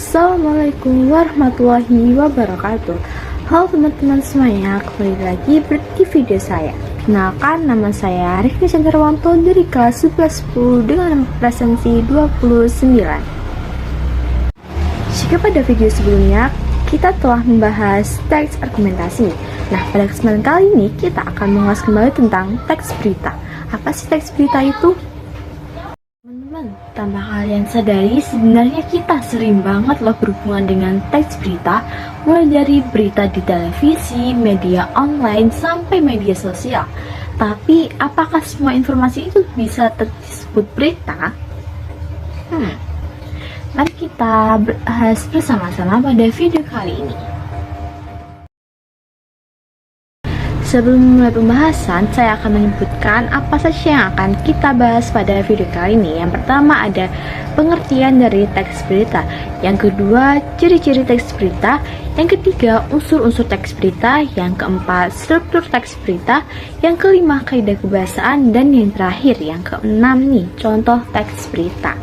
Assalamualaikum warahmatullahi wabarakatuh. Halo teman-teman semuanya, kembali lagi di video saya. Kenalkan, nama saya Rifki Chandrawonto dari kelas 1110 dengan presensi 29. Jika pada video sebelumnya kita telah membahas teks argumentasi, nah pada kesempatan kali ini kita akan mengulas kembali tentang teks berita. Apa sih teks berita itu? Tanpa kalian sadari, sebenarnya kita sering banget loh berhubungan dengan teks berita, mulai dari berita di televisi, media online, sampai media sosial. Tapi, apakah semua informasi itu bisa disebut berita? Mari kita bahas bersama-sama pada video kali ini. Sebelum memulai pembahasan, saya akan menyebutkan apa saja yang akan kita bahas pada video kali ini. Yang pertama ada pengertian dari teks berita, yang kedua ciri-ciri teks berita, yang ketiga unsur-unsur teks berita, yang keempat struktur teks berita, yang kelima kaidah kebahasaan, dan yang terakhir yang keenam nih contoh teks berita.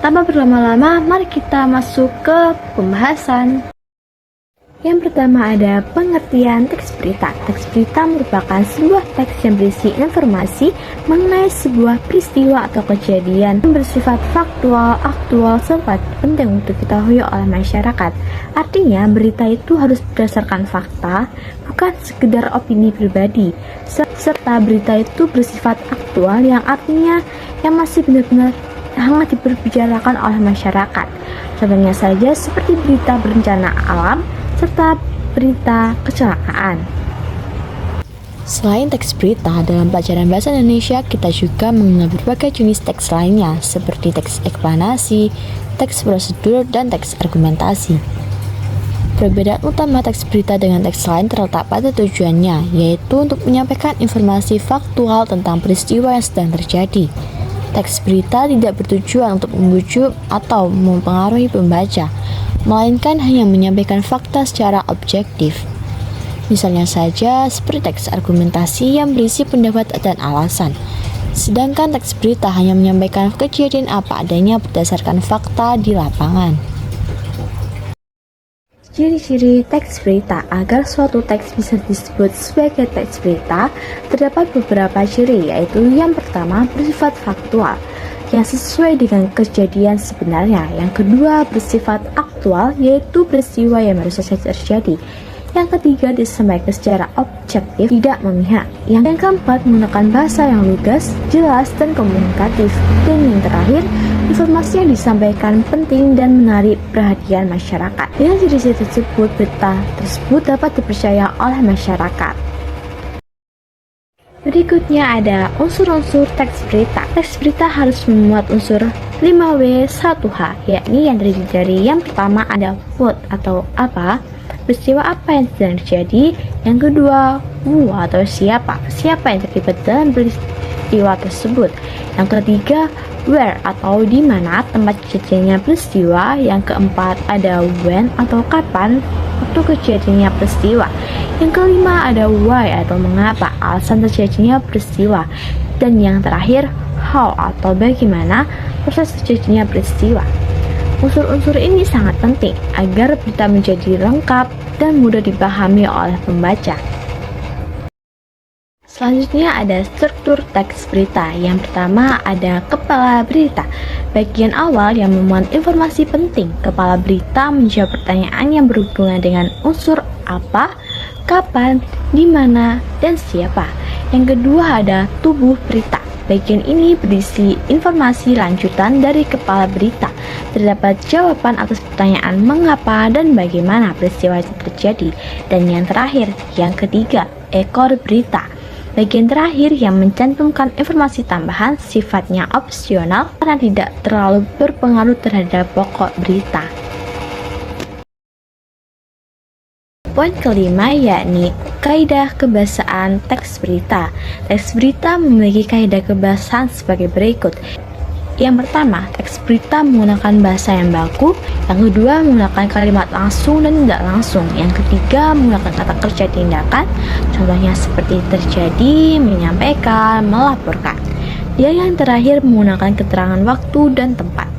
Tanpa berlama-lama, mari kita masuk ke pembahasan. Yang pertama ada pengertian teks berita. Teks berita merupakan sebuah teks yang berisi informasi mengenai sebuah peristiwa atau kejadian yang bersifat faktual, aktual, serta penting untuk diketahui oleh masyarakat. Artinya, berita itu harus berdasarkan fakta, bukan sekedar opini pribadi. Serta berita itu bersifat aktual, yang artinya yang masih benar-benar hangat diperbicarakan oleh masyarakat. Contohnya saja seperti berita bencana alam, serta berita kecelakaan. Selain teks berita, dalam pelajaran bahasa Indonesia kita juga mengenal berbagai jenis teks lainnya seperti teks eksplanasi, teks prosedur, dan teks argumentasi. Perbedaan utama teks berita dengan teks lain terletak pada tujuannya, yaitu untuk menyampaikan informasi faktual tentang peristiwa yang sedang terjadi. Teks berita tidak bertujuan untuk membujuk atau mempengaruhi pembaca, melainkan hanya menyampaikan fakta secara objektif. Misalnya saja seperti teks argumentasi yang berisi pendapat dan alasan, sedangkan teks berita hanya menyampaikan kejadian apa adanya berdasarkan fakta di lapangan. Ciri-ciri teks berita. Agar suatu teks bisa disebut sebagai teks berita, terdapat beberapa ciri, yaitu yang pertama bersifat faktual, yang sesuai dengan kejadian sebenarnya. Yang kedua bersifat aktual, yaitu peristiwa yang baru saja terjadi. Yang ketiga disampaikan secara objektif, tidak memihak. Yang keempat menggunakan bahasa yang lugas, jelas, dan komunikatif. Dan yang terakhir, informasi yang disampaikan penting dan menarik perhatian masyarakat. Dengan ciri-ciri tersebut, berita tersebut dapat dipercaya oleh masyarakat. Berikutnya ada unsur-unsur teks berita. Teks berita harus memuat unsur 5W1H, yakni yang terdiri dari yang pertama ada what atau apa, peristiwa apa yang sedang terjadi. Yang kedua, who atau siapa yang terlibat dalam peristiwa tersebut. Yang ketiga, where atau di mana tempat kejadiannya peristiwa. Yang keempat ada when atau kapan waktu kejadiannya peristiwa. Yang kelima ada why atau mengapa alasan terjadinya peristiwa. Dan yang terakhir how atau bagaimana proses terjadinya peristiwa. Unsur-unsur ini sangat penting agar berita menjadi lengkap dan mudah dipahami oleh pembaca. Selanjutnya ada struktur teks berita. Yang pertama ada kepala berita. Bagian awal yang memuat informasi penting. Kepala berita menjawab pertanyaan yang berhubungan dengan unsur apa, kapan, di mana, dan siapa. Yang kedua ada tubuh berita. Bagian ini berisi informasi lanjutan dari kepala berita. Terdapat jawaban atas pertanyaan mengapa dan bagaimana peristiwa itu terjadi. Dan yang terakhir, yang ketiga, ekor berita. Bagian terakhir yang mencantumkan informasi tambahan sifatnya opsional karena tidak terlalu berpengaruh terhadap pokok berita. Poin kelima yakni kaidah kebahasaan teks berita. Teks berita memiliki kaidah kebahasaan sebagai berikut. Yang pertama, teks berita menggunakan bahasa yang baku. Yang kedua, menggunakan kalimat langsung dan tidak langsung. Yang ketiga, menggunakan kata kerja tindakan. Contohnya seperti terjadi, menyampaikan, melaporkan. Yang terakhir, menggunakan keterangan waktu dan tempat.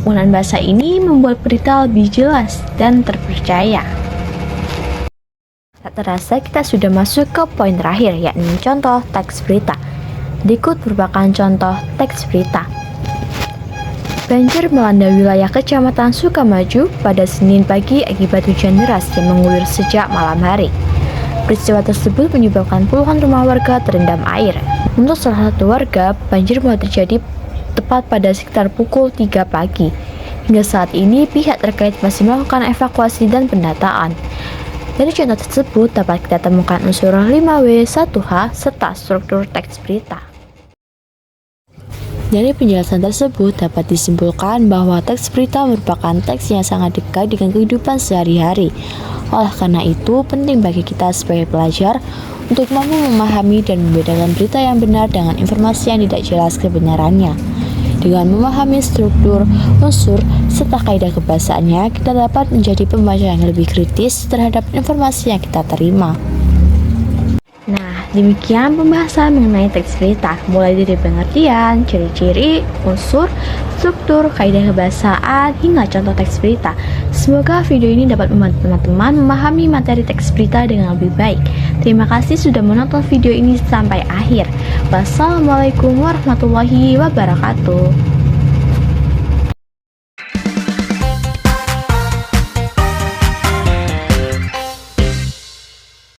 Penggunaan bahasa ini membuat berita lebih jelas dan terpercaya. Tak terasa kita sudah masuk ke poin terakhir, yakni contoh teks berita. Berikut merupakan contoh teks berita. Banjir melanda wilayah Kecamatan Sukamaju pada Senin pagi akibat hujan deras yang mengguyur sejak malam hari. Peristiwa tersebut menyebabkan puluhan rumah warga terendam air. Untuk salah satu warga, banjir mulai terjadi tepat pada sekitar pukul 3 pagi. Hingga saat ini, pihak terkait masih melakukan evakuasi dan pendataan. Dari contoh tersebut dapat kita temukan unsur 5W, 1H, serta struktur teks berita. Dari penjelasan tersebut dapat disimpulkan bahwa teks berita merupakan teks yang sangat dekat dengan kehidupan sehari-hari. Oleh karena itu, penting bagi kita sebagai pelajar untuk mampu memahami dan membedakan berita yang benar dengan informasi yang tidak jelas kebenarannya. Dengan memahami struktur, unsur, serta kaidah kebahasaannya, kita dapat menjadi pembaca yang lebih kritis terhadap informasi yang kita terima. Nah, demikian pembahasan mengenai teks berita, mulai dari pengertian, ciri-ciri, unsur, struktur, kaidah kebahasaan, hingga contoh teks berita. Semoga video ini dapat membantu teman-teman memahami materi teks berita dengan lebih baik. Terima kasih sudah menonton video ini sampai akhir. Wassalamualaikum warahmatullahi wabarakatuh.